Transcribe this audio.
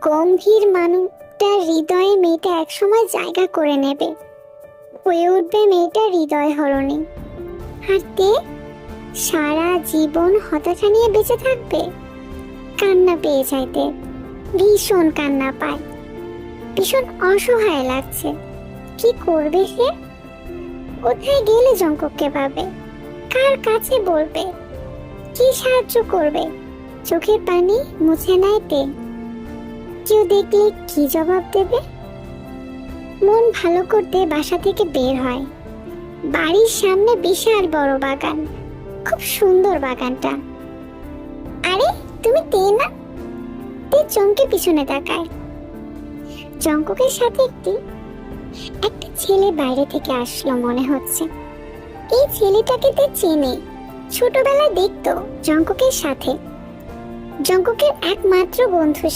গম্ভীর মানুষটার হৃদয়ে মেয়েটা একসময় জায়গা করে নেবে, হয়ে উঠবে মেয়েটা হৃদয় হরণী। আর তে সারা জীবন হতাশা নিয়ে বেঁচে থাকবে। কান্না পেয়ে যাইতে, ভীষণ কান্না পায়, ভীষণ অসহায় লাগছে। কি করবে সে? কোথায় গেলে জঙ্কুককে পাবে? কার কাছে বলবে? কি সাহায্য করবে? চোখের পানি মুছে নেয় তে। কেউ দেখলে কি জবাব দেবে? মন ভালো করতে বাসা থেকে বের হয়। বাড়ির সামনে বিশাল বড় বাগান, খুব সুন্দর বাগানটা। আরে তুমি তে না? তে চমকে পিছনে তাকায়। জঙ্কুকের সাথে একটা ছেলে বাইরে থেকে আসলো মনে হচ্ছে। এই ছেলেটাকে তে চেনে, ছোটবেলায় দেখতো জঙ্কুকের সাথে, জঙ্কুকের একমাত্র বন্ধু।